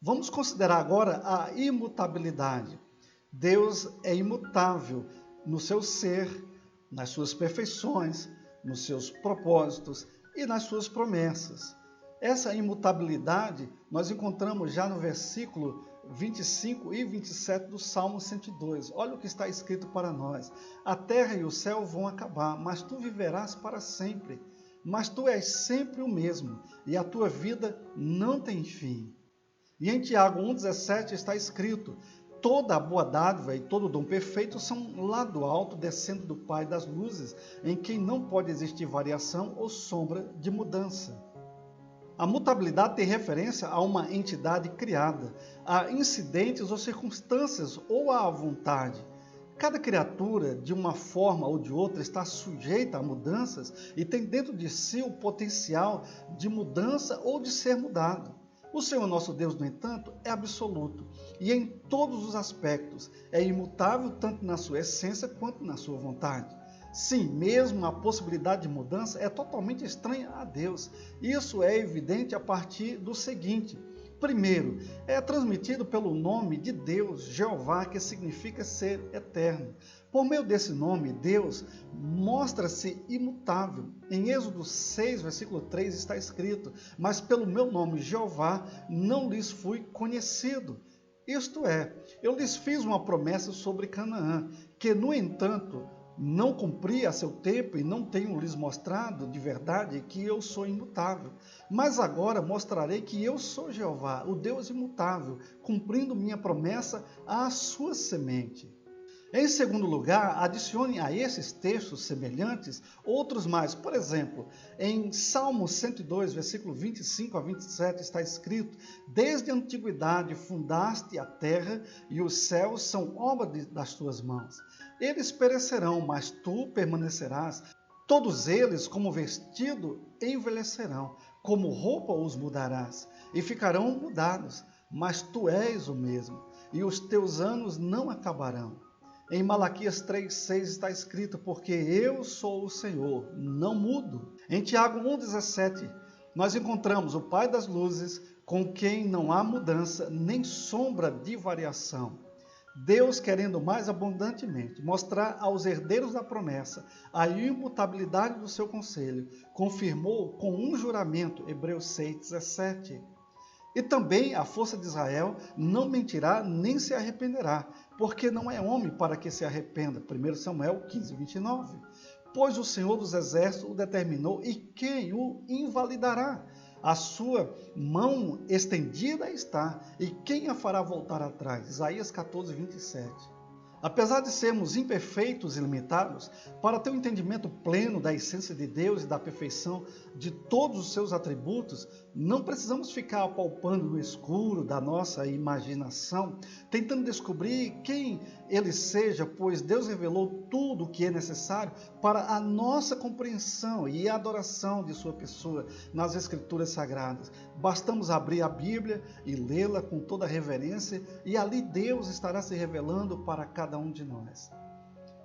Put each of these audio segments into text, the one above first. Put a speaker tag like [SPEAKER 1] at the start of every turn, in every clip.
[SPEAKER 1] Vamos considerar agora a imutabilidade. Deus é imutável no seu ser, nas suas perfeições, nos seus propósitos e nas suas promessas. Essa imutabilidade nós encontramos já no versículo 25 e 27 do Salmo 102. Olha o que está escrito para nós. A terra e o céu vão acabar, mas tu viverás para sempre. Mas tu és sempre o mesmo, e a tua vida não tem fim. E em Tiago 1,17 está escrito: toda a boa dádiva e todo dom perfeito são lá do alto, descendo do Pai das luzes, em quem não pode existir variação ou sombra de mudança. A mutabilidade tem referência a uma entidade criada, a incidentes ou circunstâncias ou à vontade. Cada criatura, de uma forma ou de outra, está sujeita a mudanças e tem dentro de si o potencial de mudança ou de ser mudado. O Senhor nosso Deus, no entanto, é absoluto e em todos os aspectos é imutável tanto na sua essência quanto na sua vontade. Sim, mesmo a possibilidade de mudança é totalmente estranha a Deus. Isso é evidente a partir do seguinte: primeiro, é transmitido pelo nome de Deus, Jeová, que significa ser eterno. Por meio desse nome, Deus mostra-se imutável. Em Êxodo 6, versículo 3 está escrito: mas pelo meu nome, Jeová, não lhes fui conhecido. Isto é, eu lhes fiz uma promessa sobre Canaã, que, no entanto, não cumpri a seu tempo e não tenho lhes mostrado de verdade que eu sou imutável. Mas agora mostrarei que eu sou Jeová, o Deus imutável, cumprindo minha promessa à sua semente. Em segundo lugar, adicione a esses textos semelhantes outros mais. Por exemplo, em Salmo 102, versículo 25 a 27 está escrito: desde a antiguidade fundaste a terra e os céus são obra das tuas mãos. Eles perecerão, mas tu permanecerás. Todos eles, como vestido, envelhecerão, como roupa os mudarás, e ficarão mudados, mas tu és o mesmo, e os teus anos não acabarão. Em Malaquias 3,6 está escrito: porque eu sou o Senhor, não mudo. Em Tiago 1,17 nós encontramos o Pai das luzes, com quem não há mudança nem sombra de variação. Deus, querendo mais abundantemente mostrar aos herdeiros da promessa a imutabilidade do seu conselho, confirmou com um juramento, Hebreus 6,17. E também a força de Israel não mentirá nem se arrependerá, porque não é homem para que se arrependa. 1 Samuel 15, 29. Pois o Senhor dos Exércitos o determinou, e quem o invalidará? A sua mão estendida está, e quem a fará voltar atrás? Isaías 14, 27. Apesar de sermos imperfeitos e limitados, para ter um entendimento pleno da essência de Deus e da perfeição de todos os seus atributos, não precisamos ficar apalpando no escuro da nossa imaginação, tentando descobrir quem Ele seja, pois Deus revelou tudo o que é necessário para a nossa compreensão e adoração de sua pessoa nas Escrituras Sagradas. Bastamos abrir a Bíblia e lê-la com toda reverência, e ali Deus estará se revelando para cada um de nós.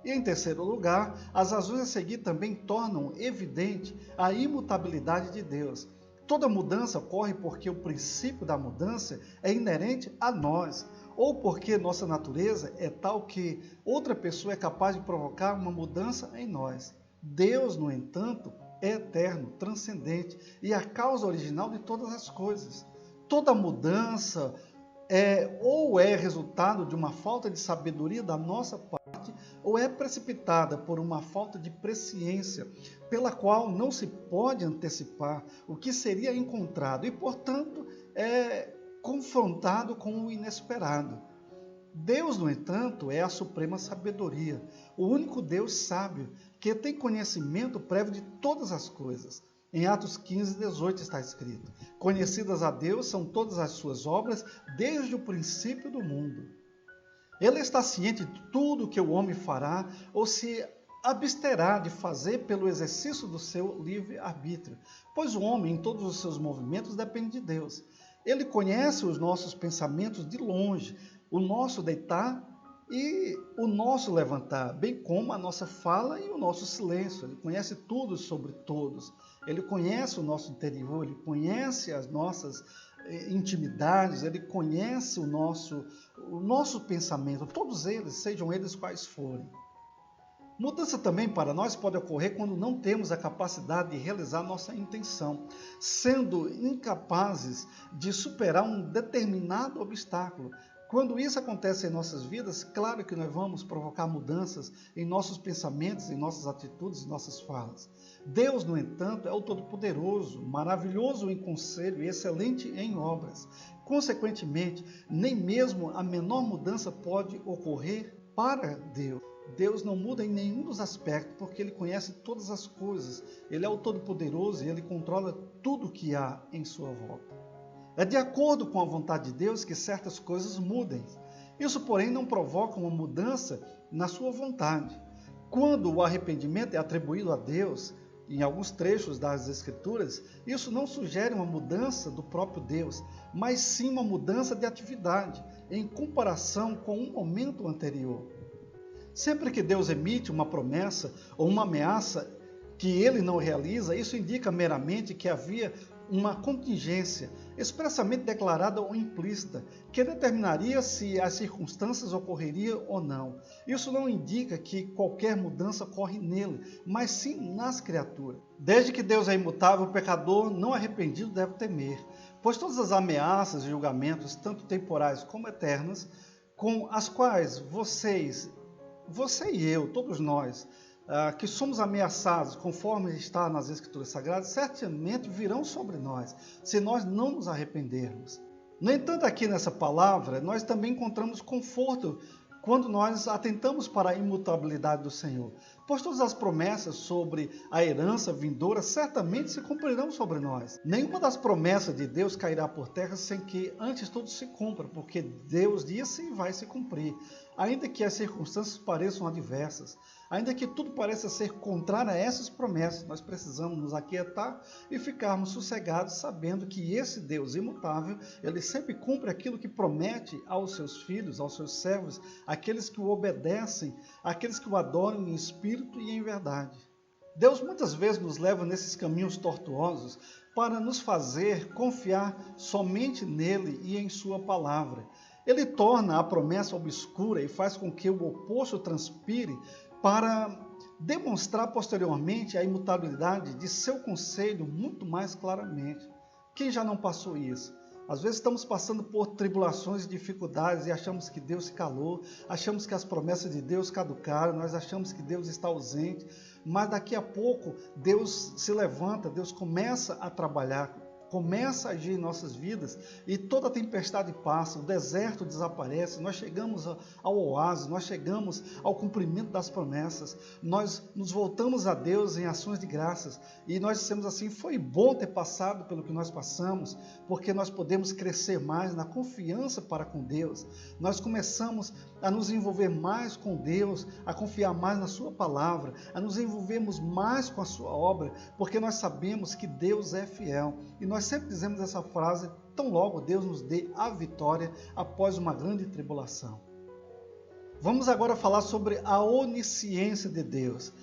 [SPEAKER 1] E em terceiro lugar, as razões a seguir também tornam evidente a imutabilidade de Deus. Toda mudança ocorre porque o princípio da mudança é inerente a nós, ou porque nossa natureza é tal que outra pessoa é capaz de provocar uma mudança em nós. Deus, no entanto, é eterno, transcendente e a causa original de todas as coisas. Toda mudança ou é resultado de uma falta de sabedoria da nossa parte, ou é precipitada por uma falta de presciência, pela qual não se pode antecipar o que seria encontrado e, portanto, é confrontado com o inesperado. Deus, no entanto, é a suprema sabedoria, o único Deus sábio, que tem conhecimento prévio de todas as coisas. Em Atos 15, 18 está escrito: conhecidas a Deus são todas as suas obras desde o princípio do mundo. Ele está ciente de tudo que o homem fará ou se absterá de fazer pelo exercício do seu livre-arbítrio, pois o homem, em todos os seus movimentos, depende de Deus. Ele conhece os nossos pensamentos de longe, o nosso deitar e o nosso levantar, bem como a nossa fala e o nosso silêncio. Ele conhece tudo sobre todos. Ele conhece o nosso interior, ele conhece as nossas intimidades, Ele conhece o nosso pensamento, todos eles, sejam eles quais forem. Mudança também para nós pode ocorrer quando não temos a capacidade de realizar nossa intenção, sendo incapazes de superar um determinado obstáculo. Quando isso acontece em nossas vidas, claro que nós vamos provocar mudanças em nossos pensamentos, em nossas atitudes, em nossas falas. Deus, no entanto, é o Todo-Poderoso, maravilhoso em conselho e excelente em obras. Consequentemente, nem mesmo a menor mudança pode ocorrer para Deus. Deus não muda em nenhum dos aspectos, porque Ele conhece todas as coisas. Ele é o Todo-Poderoso e Ele controla tudo que há em sua volta. É de acordo com a vontade de Deus que certas coisas mudem. Isso, porém, não provoca uma mudança na sua vontade. Quando o arrependimento é atribuído a Deus, em alguns trechos das Escrituras, isso não sugere uma mudança do próprio Deus, mas sim uma mudança de atividade, em comparação com um momento anterior. Sempre que Deus emite uma promessa ou uma ameaça que Ele não realiza, isso indica meramente que havia uma contingência expressamente declarada ou implícita, que determinaria se as circunstâncias ocorreriam ou não. Isso não indica que qualquer mudança ocorre nele, mas sim nas criaturas. Desde que Deus é imutável, o pecador não arrependido deve temer, pois todas as ameaças e julgamentos, tanto temporais como eternas, com as quais você e eu, todos nós, que somos ameaçados, conforme está nas Escrituras Sagradas, certamente virão sobre nós, se nós não nos arrependermos. No entanto, aqui nessa palavra, nós também encontramos conforto quando nós atentamos para a imutabilidade do Senhor, pois todas as promessas sobre a herança vindoura certamente se cumprirão sobre nós. Nenhuma das promessas de Deus cairá por terra sem que antes tudo se cumpra, porque Deus disse e vai se cumprir. Ainda que as circunstâncias pareçam adversas, ainda que tudo pareça ser contrário a essas promessas, nós precisamos nos aquietar e ficarmos sossegados, sabendo que esse Deus imutável, Ele sempre cumpre aquilo que promete aos seus filhos, aos seus servos, aqueles que o obedecem, aqueles que o adoram em espírito e em verdade. Deus muitas vezes nos leva nesses caminhos tortuosos para nos fazer confiar somente nele e em sua palavra. Ele torna a promessa obscura e faz com que o oposto transpire para demonstrar posteriormente a imutabilidade de seu conselho muito mais claramente. Quem já não passou isso? Às vezes estamos passando por tribulações e dificuldades e achamos que Deus se calou, achamos que as promessas de Deus caducaram, nós achamos que Deus está ausente, mas daqui a pouco Deus se levanta, Deus começa a trabalhar, começa a agir em nossas vidas e toda a tempestade passa, o deserto desaparece, nós chegamos ao oásis, nós chegamos ao cumprimento das promessas, nós nos voltamos a Deus em ações de graças e nós dissemos assim, foi bom ter passado pelo que nós passamos, porque nós podemos crescer mais na confiança para com Deus, nós começamos a nos envolver mais com Deus, a confiar mais na sua palavra, a nos envolvermos mais com a sua obra, porque nós sabemos que Deus é fiel e nós sempre dizemos essa frase, tão logo Deus nos dê a vitória após uma grande tribulação. Vamos agora falar sobre a onisciência de Deus.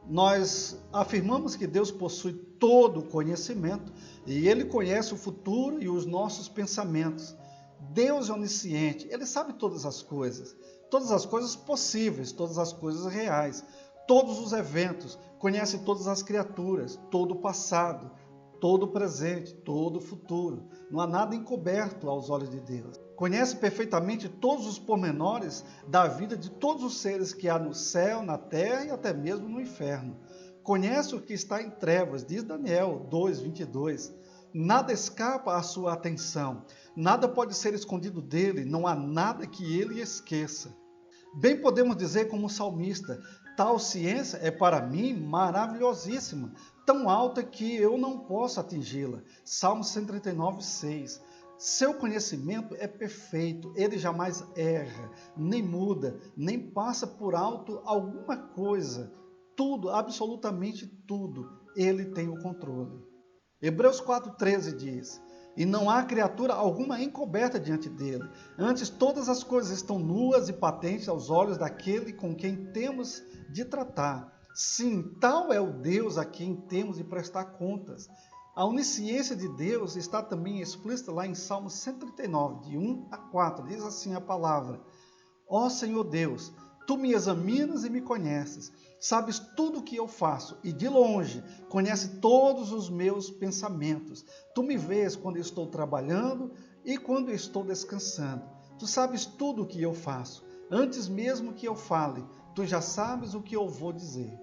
[SPEAKER 1] Nós afirmamos que Deus possui todo o conhecimento e Ele conhece o futuro e os nossos pensamentos. Deus é onisciente, Ele sabe todas as coisas possíveis, todas as coisas reais, todos os eventos, conhece todas as criaturas, todo o passado, todo o presente, todo o futuro. Não há nada encoberto aos olhos de Deus. Conhece perfeitamente todos os pormenores da vida de todos os seres que há no céu, na terra e até mesmo no inferno. Conhece o que está em trevas, diz Daniel 2:22. Nada escapa à sua atenção, nada pode ser escondido dele, não há nada que ele esqueça. Bem podemos dizer como salmista, tal ciência é para mim maravilhosíssima, tão alta que eu não posso atingi-la. Salmo 139:6. Seu conhecimento é perfeito, ele jamais erra, nem muda, nem passa por alto alguma coisa. Tudo, absolutamente tudo, ele tem o controle. Hebreus 4:13 diz, e não há criatura alguma encoberta diante dele. Antes todas as coisas estão nuas e patentes aos olhos daquele com quem temos de tratar. Sim, tal é o Deus a quem temos de prestar contas. A onisciência de Deus está também explícita lá em Salmo 139, de 1 a 4. Diz assim a palavra: Ó Senhor Deus, Tu me examinas e me conheces, sabes tudo o que eu faço, e de longe conhece todos os meus pensamentos. Tu me vês quando estou trabalhando e quando estou descansando. Tu sabes tudo o que eu faço. Antes mesmo que eu fale, tu já sabes o que eu vou dizer.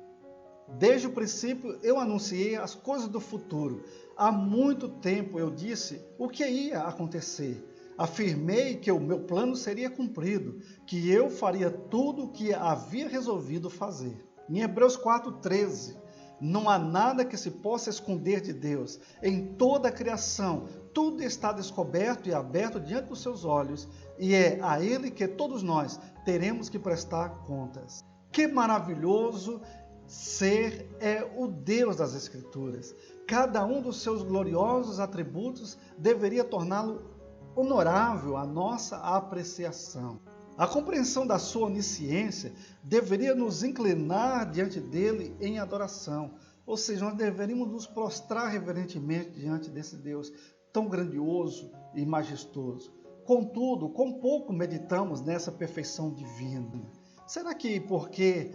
[SPEAKER 1] Desde o princípio eu anunciei as coisas do futuro. Há muito tempo eu disse o que ia acontecer. Afirmei que o meu plano seria cumprido, que eu faria tudo o que havia resolvido fazer. Em Hebreus 4,13, não há nada que se possa esconder de Deus. Em toda a criação, tudo está descoberto e aberto diante dos seus olhos, e é a Ele que todos nós teremos que prestar contas. Que maravilhoso ser é o Deus das Escrituras. Cada um dos seus gloriosos atributos deveria torná-lo honorável à nossa apreciação. A compreensão da sua onisciência deveria nos inclinar diante dele em adoração, ou seja, nós deveríamos nos prostrar reverentemente diante desse Deus tão grandioso e majestoso. Contudo, quão pouco meditamos nessa perfeição divina? Será que porque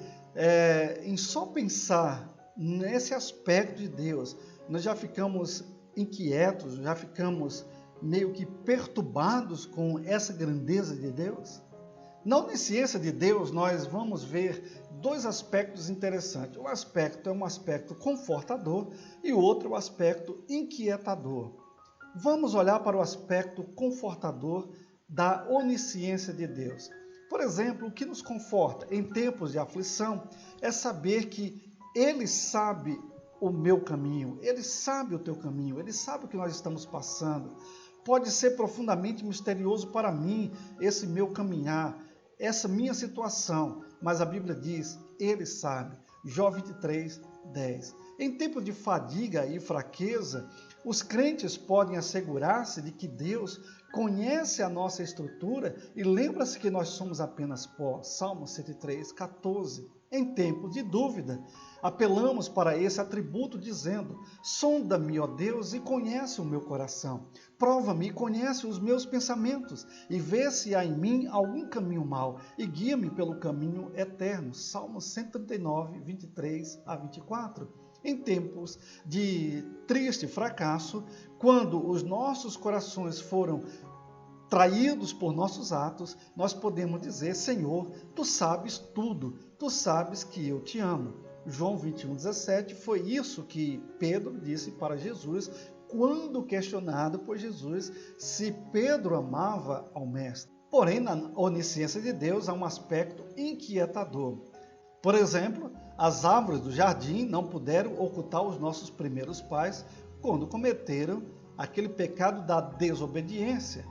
[SPEAKER 1] em só pensar nesse aspecto de Deus, nós já ficamos inquietos, já ficamos meio que perturbados com essa grandeza de Deus? Na onisciência de Deus, nós vamos ver dois aspectos interessantes. Um aspecto é um aspecto confortador e o outro é um aspecto inquietador. Vamos olhar para o aspecto confortador da onisciência de Deus. Por exemplo, o que nos conforta em tempos de aflição é saber que Ele sabe o meu caminho, Ele sabe o teu caminho, Ele sabe o que nós estamos passando. Pode ser profundamente misterioso para mim esse meu caminhar, essa minha situação, mas a Bíblia diz, Ele sabe. Jó 23, 10. Em tempos de fadiga e fraqueza, os crentes podem assegurar-se de que Deus conhece a nossa estrutura e lembra-se que nós somos apenas pó. Salmo 103, 14. Em tempo de dúvida, apelamos para esse atributo dizendo: sonda-me, ó Deus, e conhece o meu coração. Prova-me e conhece os meus pensamentos, e vê se há em mim algum caminho mau, e guia-me pelo caminho eterno. Salmo 139, 23 a 24. Em tempos de triste fracasso, quando os nossos corações foram traídos por nossos atos, nós podemos dizer: Senhor, Tu sabes tudo, Tu sabes que eu te amo. João 21, 17, foi isso que Pedro disse para Jesus, quando questionado por Jesus se Pedro amava ao Mestre. Porém, na onisciência de Deus há um aspecto inquietador. Por exemplo, as árvores do jardim não puderam ocultar os nossos primeiros pais quando cometeram aquele pecado da desobediência.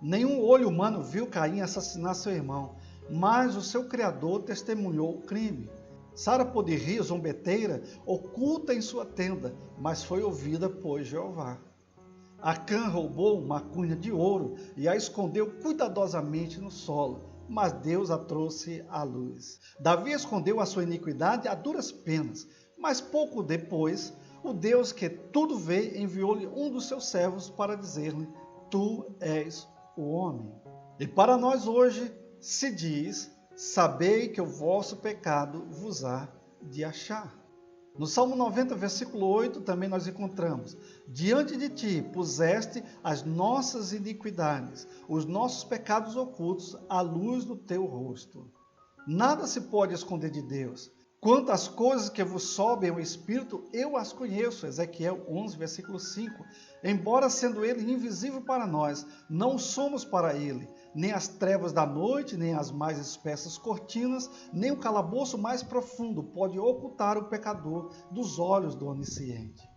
[SPEAKER 1] Nenhum olho humano viu Caim assassinar seu irmão, mas o seu Criador testemunhou o crime. Sara pôde rir, zombeteira, oculta em sua tenda, mas foi ouvida por Jeová. Acã roubou uma cunha de ouro e a escondeu cuidadosamente no solo, mas Deus a trouxe à luz. Davi escondeu a sua iniquidade a duras penas, mas pouco depois, o Deus que tudo vê enviou-lhe um dos seus servos para dizer-lhe: Tu és o homem. E para nós hoje se diz: sabei que o vosso pecado vos há de achar. No Salmo 90, versículo 8, também nós encontramos: diante de ti puseste as nossas iniquidades, os nossos pecados ocultos, à luz do teu rosto. Nada se pode esconder de Deus. Quanto às coisas que vos sobem ao Espírito, eu as conheço. Ezequiel 11, versículo 5. Embora sendo Ele invisível para nós, não somos para Ele, nem as trevas da noite, nem as mais espessas cortinas, nem o calabouço mais profundo pode ocultar o pecador dos olhos do Onisciente.